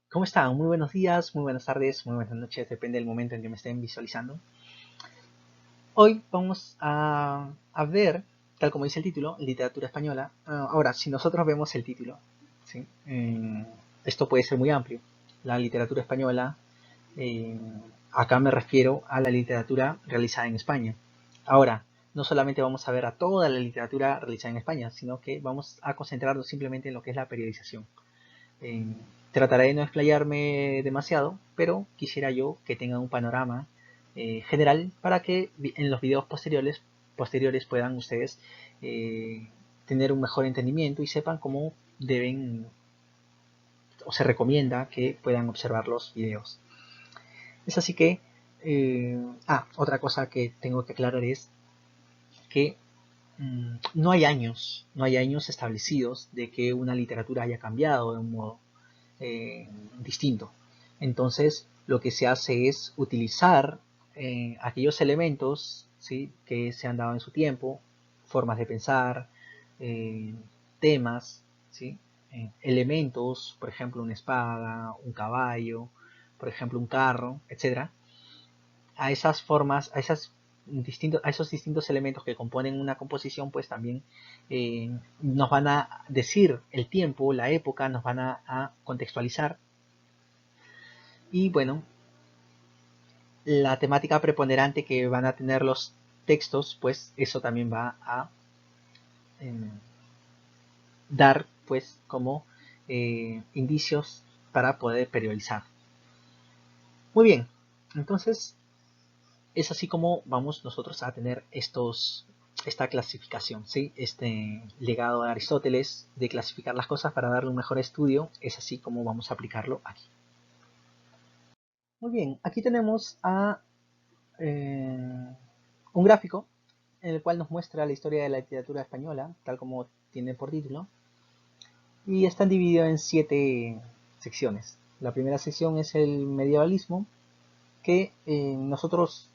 ¿Cómo están? Muy buenos días, muy buenas tardes, muy buenas noches, depende del momento en que me estén visualizando. Hoy vamos a ver, tal como dice el título, literatura española. Ahora, si nosotros vemos el título, ¿sí? Esto puede ser muy amplio. La literatura española, eh, acá me refiero a la literatura realizada en España. Ahora, no solamente vamos a ver a toda la literatura realizada en España, sino que vamos a concentrarnos simplemente en lo que es la periodización. Eh, Trataré de no explayarme demasiado, pero quisiera yo que tengan un panorama general para que en los videos posteriores puedan ustedes eh, tener un mejor entendimiento y sepan cómo deben o se recomienda que puedan observar los videos. Es así que, otra cosa que tengo que aclarar es que no hay años establecidos de que una literatura haya cambiado de un modo distinto. Entonces, lo que se hace es utilizar aquellos elementos, ¿sí?, que se han dado en su tiempo, formas de pensar, eh, temas, ¿sí?, elementos, por ejemplo, una espada, un caballo, por ejemplo, un carro, etcétera, a esas formas, a esos distintos elementos que componen una composición, pues también nos van a decir el tiempo, la época, nos van a contextualizar. Y bueno, la temática preponderante que van a tener los textos, pues eso también va a eh, dar pues como indicios para poder periodizar. Muy bien, entonces es así como vamos nosotros a tener esta clasificación, ¿sí? Este legado de Aristóteles de clasificar las cosas para darle un mejor estudio, es así como vamos a aplicarlo aquí. Muy bien, aquí tenemos eh, un gráfico en el cual nos muestra la historia de la literatura española, tal como tiene por título, y están divididos en 7 secciones. La primera sección es el medievalismo, que nosotros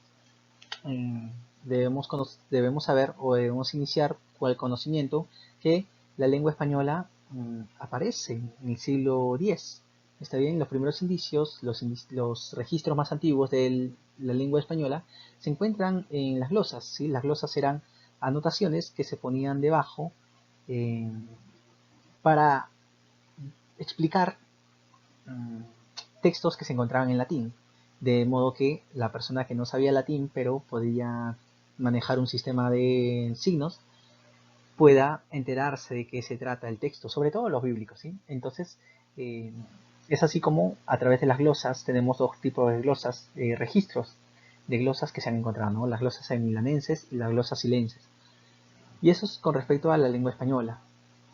eh, debemos saber o debemos iniciar con el conocimiento que la lengua española aparece en el siglo X. Está bien, los primeros indicios, los registros más antiguos de la lengua española se encuentran en las glosas. ¿Sí? Las glosas eran anotaciones que se ponían debajo eh, para explicar mm, textos que se encontraban en latín, de modo que la persona que no sabía latín pero podía manejar un sistema de signos pueda enterarse de qué se trata el texto, sobre todo los bíblicos, ¿sí? Entonces, eh, es así como a través de las glosas tenemos dos tipos de glosas, registros de glosas que se han encontrado, ¿no? Las glosas milanenses y las glosas silenses. Y eso es con respecto a la lengua española.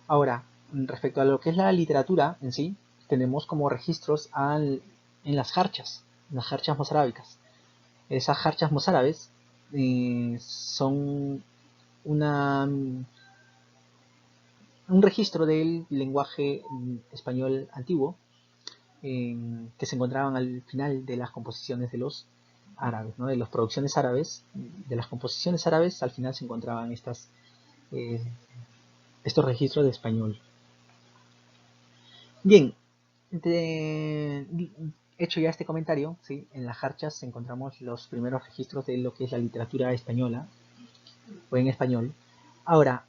Ahora, respecto a lo que es la literatura en sí, tenemos como registros en las jarchas mozárbicas. Esas jarchas mozárabes son un registro del lenguaje español antiguo que se encontraban al final de las composiciones de los árabes, ¿no? De las producciones árabes, de las composiciones árabes, al final se encontraban eh, estos registros de español. Bien, de, hecho ya este comentario, ¿sí? En las jarchas encontramos los primeros registros de lo que es la literatura española o en español. Ahora,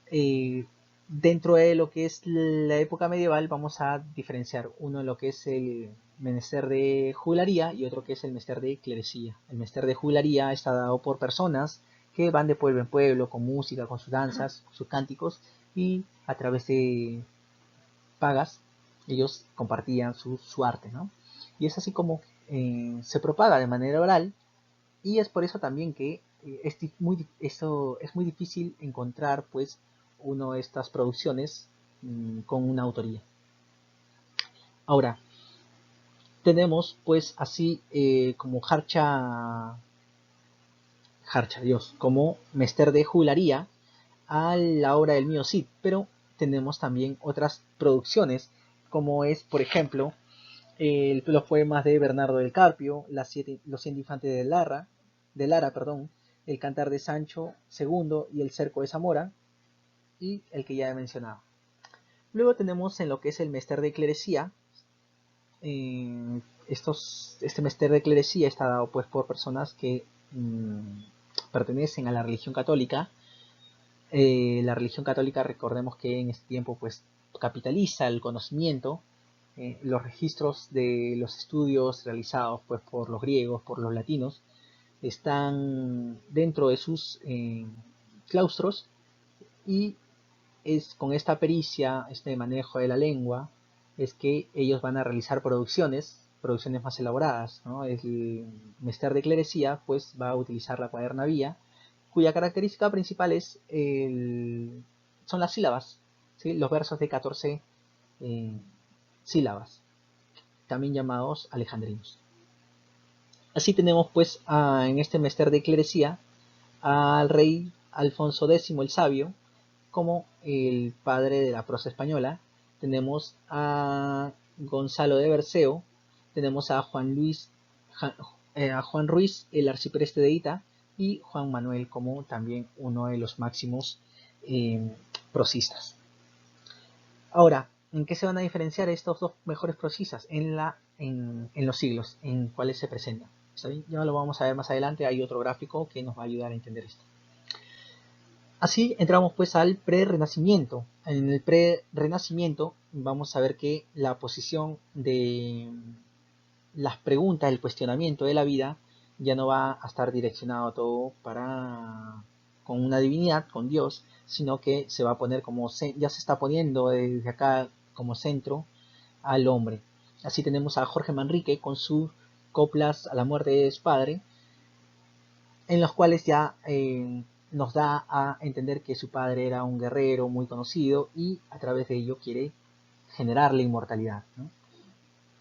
dentro de lo que es la época medieval vamos a diferenciar uno en lo que es el menester de juglaría y otro que es el menester de clerecía. El menester de juglaría está dado por personas que van de pueblo en pueblo con música, con sus danzas, sus cánticos y a través de pagas ellos compartían su arte, ¿no? Y es así como se propaga de manera oral y es por eso también que es muy difícil encontrar pues una de estas producciones con una autoría. Ahora, tenemos pues así como Dios, como Mester de Juglaría a la obra del mío Cid, pero tenemos también otras producciones como es por ejemplo los poemas de Bernardo del Carpio, los 100 infantes de Lara, perdón, el cantar de Sancho II y el cerco de Zamora, y el que ya he mencionado. Luego tenemos en lo que es el Mester de Clerecía, este mester de clerecía está dado pues por personas que pertenecen a la religión católica. La religión católica, recordemos que en este tiempo pues capitaliza el conocimiento. Los registros de los estudios realizados pues por los griegos, por los latinos, están dentro de sus claustros, y es con esta pericia, este manejo de la lengua, es que ellos van a realizar producciones más elaboradas, ¿no? El mester de clerecía pues va a utilizar la cuadernavía, cuya característica principal son las sílabas, ¿sí? Los versos de 14 sílabas, también llamados alejandrinos. Así tenemos pues en este mester de clerecía al rey Alfonso X el Sabio como el padre de la prosa española. Tenemos a Gonzalo de Berceo, tenemos a Juan Ruiz, el arcipreste de Ita, y Juan Manuel como también uno de los máximos prosistas. Ahora, ¿en qué se van a diferenciar estos dos mejores prosistas? En los siglos en cuales se presentan. ¿Está bien? Ya lo vamos a ver más adelante, hay otro gráfico que nos va a ayudar a entender esto. Así entramos pues al pre-renacimiento. En el pre-renacimiento vamos a ver que la posición de las preguntas, el cuestionamiento de la vida, ya no va a estar direccionado todo con una divinidad, con Dios, sino que se va a poner ya se está poniendo desde acá como centro al hombre. Así tenemos a Jorge Manrique con sus coplas a la muerte de su padre, en los cuales ya nos da a entender que su padre era un guerrero muy conocido y a través de ello quiere generar la inmortalidad, ¿no?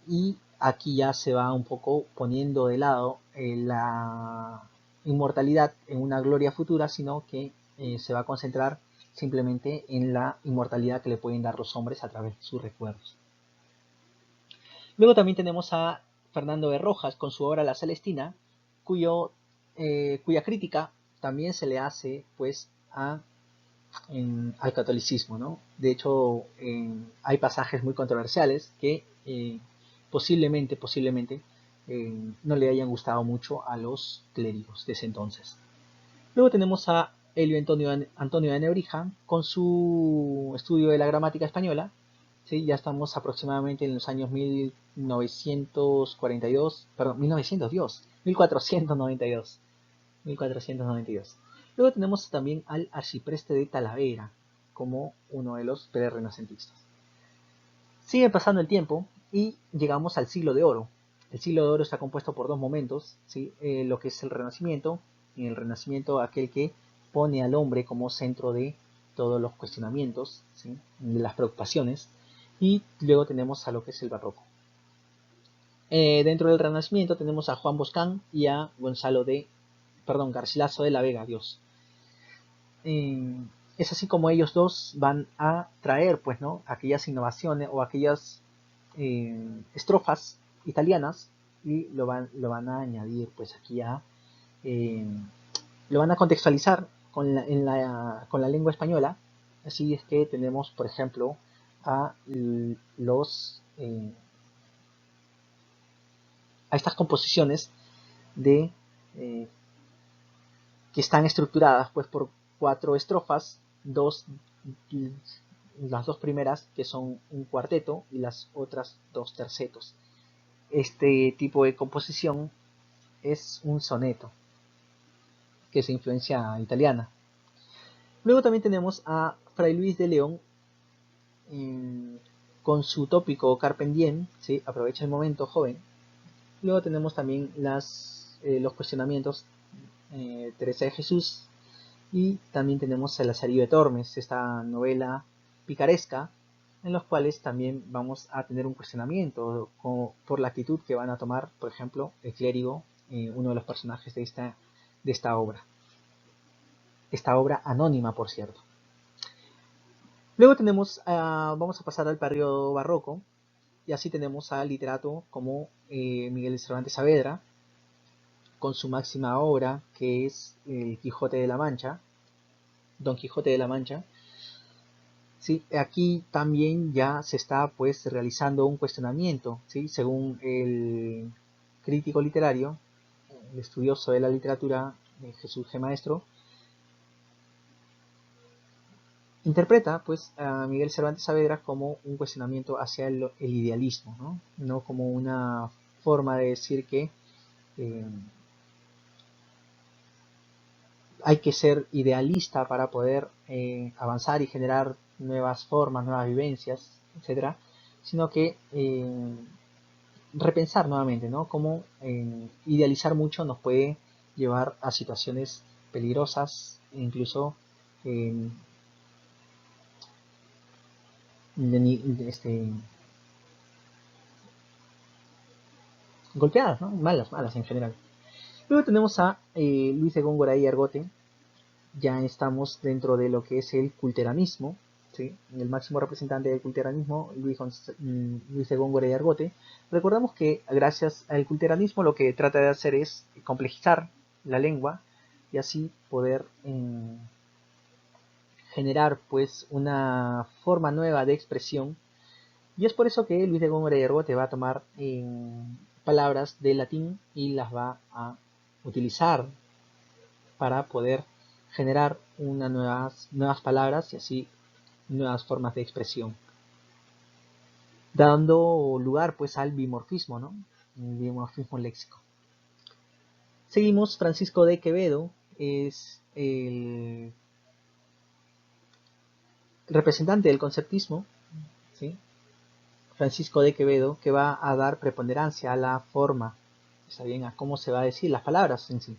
Y aquí ya se va un poco poniendo de lado la inmortalidad en una gloria futura, sino que se va a concentrar simplemente en la inmortalidad que le pueden dar los hombres a través de sus recuerdos. Luego también tenemos a Fernando de Rojas con su obra La Celestina, cuya crítica también se le hace pues al catolicismo, ¿no? De hecho, hay pasajes muy controversiales que posiblemente no le hayan gustado mucho a los clérigos de ese entonces. Luego tenemos a Helio Antonio de Nebrija con su estudio de la gramática española. ¿Sí? Ya estamos aproximadamente en los años 1942, perdón, 1492. Luego tenemos también al arcipreste de Talavera como uno de los pre-renacentistas. Sigue pasando el tiempo y llegamos al siglo de oro. El siglo de oro está compuesto por dos momentos, ¿sí? Lo que es el Renacimiento. En el Renacimiento, aquel que pone al hombre como centro de todos los cuestionamientos, ¿sí? De las preocupaciones. Y luego tenemos a lo que es el Barroco. Dentro del Renacimiento tenemos a Juan Boscán y a Garcilaso de la Vega, Dios. Es así como ellos dos van a traer, pues, ¿no? Aquellas innovaciones o aquellas estrofas italianas y lo van a añadir, pues, aquí lo van a contextualizar con la lengua española. Así es que tenemos, por ejemplo, a estas composiciones de que están estructuradas pues por 4 estrofas, las dos primeras que son un cuarteto y las otras 2 tercetos. Este tipo de composición es un soneto, que es influencia italiana. Luego también tenemos a Fray Luis de León con su tópico Carpe Diem, ¿sí? Aprovecha el momento, joven. Luego tenemos también los cuestionamientos Teresa de Jesús, y también tenemos El Lazarillo de Tormes, esta novela picaresca, en los cuales también vamos a tener un cuestionamiento por la actitud que van a tomar, por ejemplo, el clérigo, uno de los personajes de esta obra. Esta obra anónima, por cierto. Luego vamos a pasar al periodo barroco, y así tenemos al literato como Miguel de Cervantes Saavedra, con su máxima obra, que es El Quijote de la Mancha, Don Quijote de la Mancha. ¿sí? Aquí también ya se está pues realizando un cuestionamiento, ¿sí? Según el crítico literario, el estudioso de la literatura, Jesús G. Maestro, interpreta pues a Miguel Cervantes Saavedra como un cuestionamiento hacia el idealismo, ¿no? No como una forma de decir que eh, hay que ser idealista para poder avanzar y generar nuevas formas, nuevas vivencias, etcétera, sino que repensar nuevamente, ¿no? Cómo idealizar mucho nos puede llevar a situaciones peligrosas, e incluso eh, este, golpeadas, ¿no? Malas, malas en general. Luego tenemos a Luis de Góngora y Argote. Ya estamos dentro de lo que es el culteranismo, ¿sí? El máximo representante del culteranismo, Luis de Góngora y Argote. Recordamos que gracias al culteranismo lo que trata de hacer es complejizar la lengua y así poder generar pues una forma nueva de expresión. Y es por eso que Luis de Góngora y Argote va a tomar palabras del latín y las va a utilizar para poder generar nuevas palabras y así nuevas formas de expresión, dando lugar pues al bimorfismo, ¿no? El bimorfismo léxico. Seguimos, Francisco de Quevedo es el representante del conceptismo, ¿sí? Francisco de Quevedo, que va a dar preponderancia a la forma, está bien, a cómo se va a decir las palabras en sí,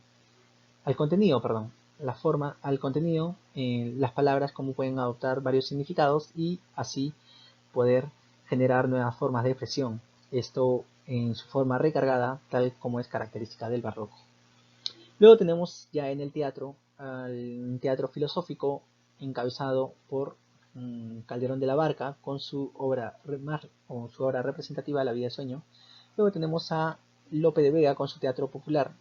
al contenido, perdón, la forma, al contenido, las palabras cómo pueden adoptar varios significados y así poder generar nuevas formas de expresión. Esto en su forma recargada, tal como es característica del barroco. Luego tenemos ya en el teatro, al teatro filosófico encabezado por Calderón de la Barca con su obra representativa La vida de sueño. Luego tenemos a Lope de Vega con su teatro popular,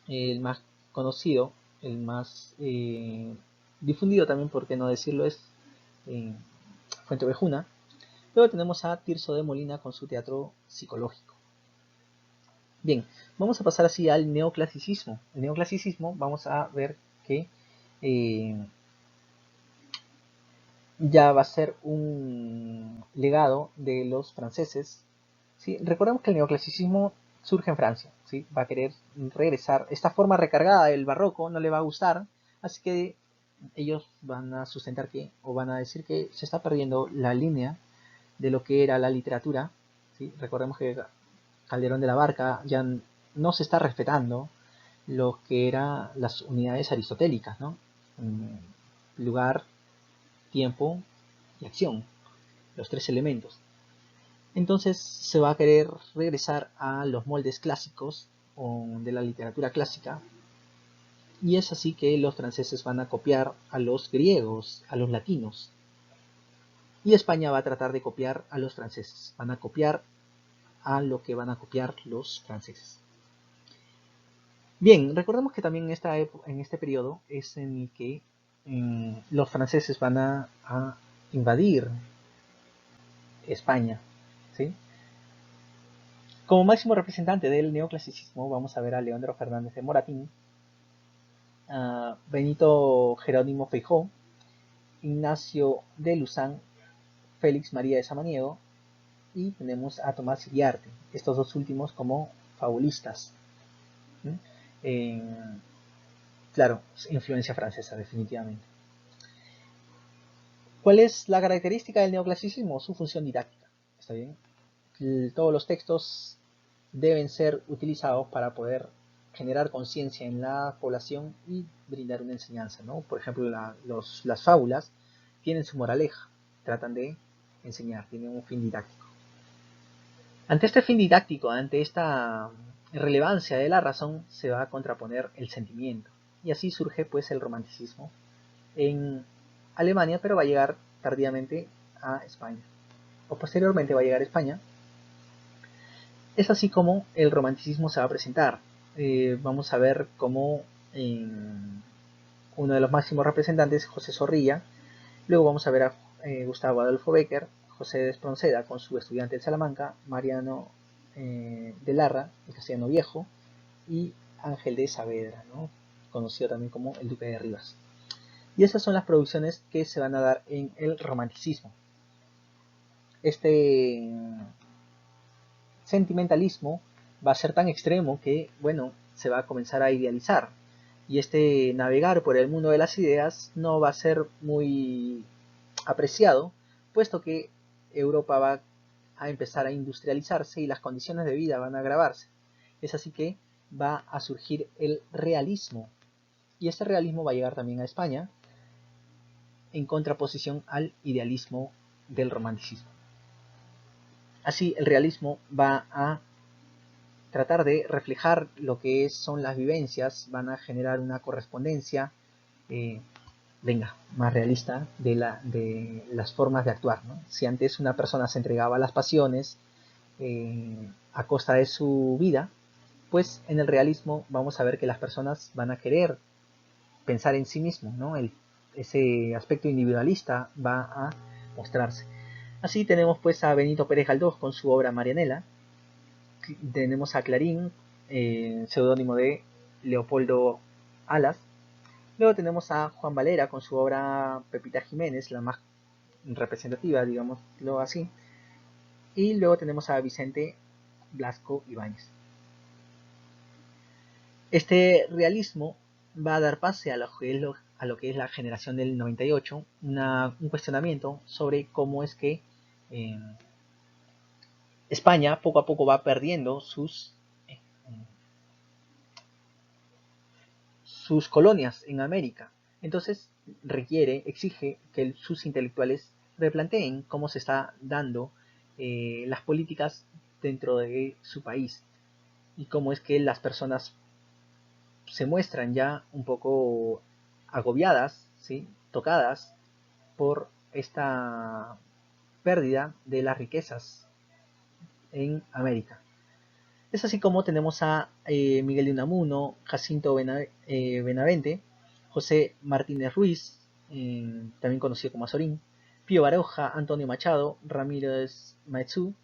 el más conocido, el más difundido también, por qué no decirlo, es Fuente Ovejuna. Luego tenemos a Tirso de Molina con su teatro psicológico. Bien, vamos a pasar así al neoclasicismo. El neoclasicismo vamos a ver que ya va a ser un legado de los franceses. ¿Sí? Recordemos que el neoclasicismo surge en Francia, ¿sí? Va a querer regresar. Esta forma recargada del barroco no le va a gustar, así que ellos van a sustentar que, o van a decir que se está perdiendo la línea de lo que era la literatura. ¿Sí? Recordemos que Calderón de la Barca ya no se está respetando lo que eran las unidades aristotélicas, ¿no? Lugar, tiempo y acción, los tres elementos. Entonces se va a querer regresar a los moldes clásicos de la literatura clásica, y es así que los franceses van a copiar a los griegos, a los latinos, y España va a tratar de copiar a los franceses, van a copiar a lo que van a copiar los franceses. Bien, recordemos que también en este periodo es en el que los franceses van a invadir España, ¿sí? Como máximo representante del neoclasicismo vamos a ver a Leandro Fernández de Moratín, a Benito Jerónimo Feijó, Ignacio de Luzán, Félix María de Samaniego y tenemos a Tomás Iriarte, estos dos últimos como fabulistas. Claro, influencia francesa definitivamente. ¿Cuál es la característica del neoclasicismo? Su función didáctica. ¿Está bien? Todos los textos deben ser utilizados para poder generar conciencia en la población y brindar una enseñanza, ¿no? Por ejemplo, las fábulas tienen su moraleja, tratan de enseñar, tienen un fin didáctico. Ante este fin didáctico, ante esta relevancia de la razón, se va a contraponer el sentimiento. Y así surge pues el romanticismo en Alemania, pero va a llegar tardíamente a España. O posteriormente va a llegar a España. Es así como el romanticismo se va a presentar. Vamos a ver cómo uno de los máximos representantes, José Zorrilla, Luego vamos a ver a Gustavo Adolfo Bécquer, José de Espronceda con su estudiante de Salamanca, Mariano de Larra, el castellano viejo, y Ángel de Saavedra, ¿no? Conocido también como el Duque de Rivas. Y esas son las producciones que se van a dar en el romanticismo. Este sentimentalismo va a ser tan extremo que, bueno, se va a comenzar a idealizar. Y este navegar por el mundo de las ideas no va a ser muy apreciado, puesto que Europa va a empezar a industrializarse y las condiciones de vida van a agravarse. Es así que va a surgir el realismo. Y este realismo va a llegar también a España en contraposición al idealismo del romanticismo. Así, el realismo va a tratar de reflejar lo que son las vivencias, van a generar una correspondencia, más realista de las formas de actuar, ¿no? Si antes una persona se entregaba a las pasiones a costa de su vida, pues en el realismo vamos a ver que las personas van a querer pensar en sí mismos, ¿no? Ese aspecto individualista va a mostrarse. Así tenemos pues a Benito Pérez Galdós con su obra Marianela, tenemos a Clarín, seudónimo de Leopoldo Alas. Luego tenemos a Juan Valera con su obra Pepita Jiménez, la más representativa, digámoslo así. Y luego tenemos a Vicente Blasco Ibáñez. Este realismo va a dar pase a lo que es la generación del 98, un cuestionamiento sobre cómo es que eh, España poco a poco va perdiendo sus colonias en América. Entonces exige que sus intelectuales replanteen cómo se está dando las políticas dentro de su país y cómo es que las personas se muestran ya un poco agobiadas, ¿sí? Tocadas por esta pérdida de las riquezas en América. Es así como tenemos a Miguel de Unamuno, Jacinto Benavente, José Martínez Ruiz, también conocido como Azorín, Pío Baroja, Antonio Machado, Ramírez Maestú,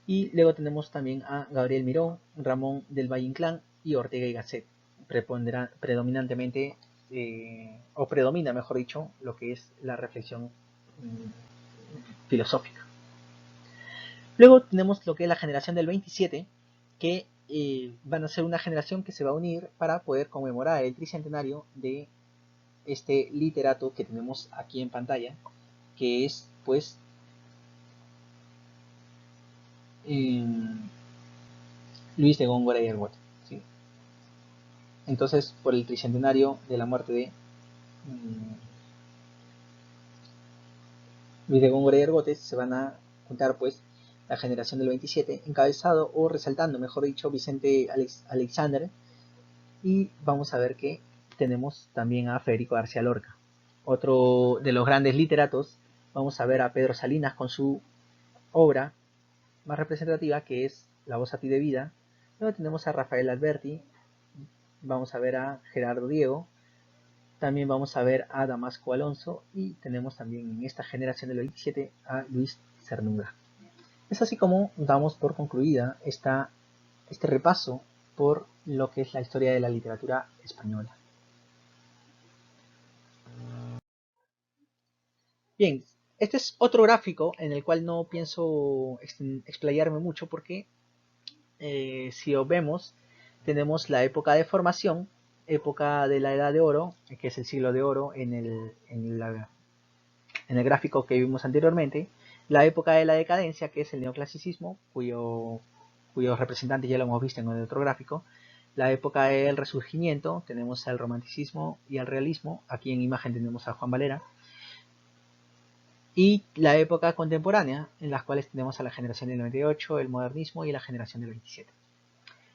y luego tenemos también a Gabriel Miró, Ramón del Valle Inclán y Ortega y Gasset. Predominantemente, o predomina, mejor dicho, lo que es la reflexión filosófica. Luego tenemos lo que es la generación del 27, que van a ser una generación que se va a unir para poder conmemorar el tricentenario de este literato que tenemos aquí en pantalla, que es pues Luis de Góngora y Argote, ¿sí? Entonces, por el tricentenario de la muerte de Luis de Góngora y Argote, se van a juntar pues la generación del 27, encabezado o resaltando, mejor dicho, Vicente Alexander, y vamos a ver que tenemos también a Federico García Lorca. Otro de los grandes literatos, vamos a ver a Pedro Salinas con su obra más representativa, que es La voz a ti de vida. Luego tenemos a Rafael Alberti, vamos a ver a Gerardo Diego, también vamos a ver a Damasco Alonso y tenemos también en esta generación del 27 a Luis Cernuda. Es así como damos por concluida este repaso por lo que es la historia de la literatura española. Bien, este es otro gráfico en el cual no pienso explayarme mucho porque si lo vemos, tenemos la época de formación, época de la Edad de Oro, que es el siglo de oro en el gráfico que vimos anteriormente, la época de la decadencia, que es el neoclasicismo, cuyos representantes ya lo hemos visto en el otro gráfico, la época del resurgimiento, tenemos al romanticismo y al realismo, aquí en imagen tenemos a Juan Valera, y la época contemporánea, en las cuales tenemos a la generación del 98, el modernismo y la generación del 27.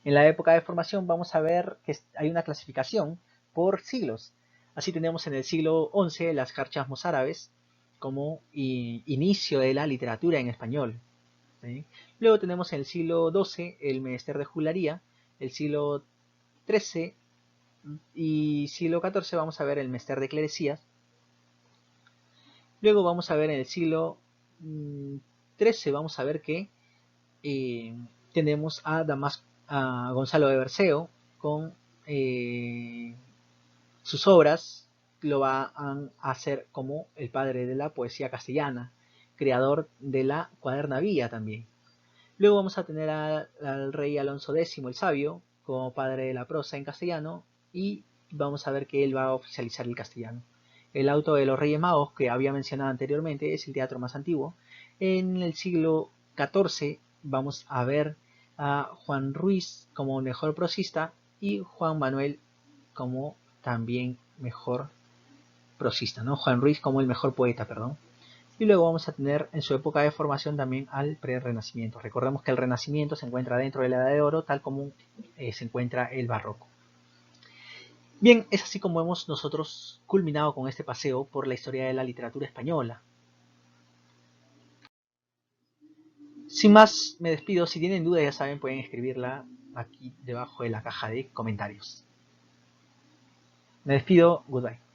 En la época de formación vamos a ver que hay una clasificación por siglos. Así tenemos en el siglo XI las jarchas mozárabes como inicio de la literatura en español, ¿sí? Luego tenemos en el siglo XII el menester de juglaría, el siglo XIII y siglo XIV vamos a ver el menester de clerecías, Luego vamos a ver en el siglo XIII, vamos a ver que tenemos a Gonzalo de Berceo con sus obras. Lo van a hacer como el padre de la poesía castellana, creador de la Cuaderna Vía también. Luego vamos a tener al rey Alonso X el Sabio como padre de la prosa en castellano, y vamos a ver que él va a oficializar el castellano. El auto de los Reyes Magos, que había mencionado anteriormente, es el teatro más antiguo. En el siglo XIV vamos a ver a Juan Ruiz como mejor prosista y Juan Manuel como también mejor prosista, ¿no? Juan Ruiz como el mejor poeta, perdón. Y luego vamos a tener en su época de formación también al pre-renacimiento. Recordemos que el renacimiento se encuentra dentro de la Edad de Oro, tal como se encuentra el barroco. Bien, es así como hemos nosotros culminado con este paseo por la historia de la literatura española. Sin más, me despido. Si tienen dudas, ya saben, pueden escribirla aquí debajo de la caja de comentarios. Me despido, goodbye.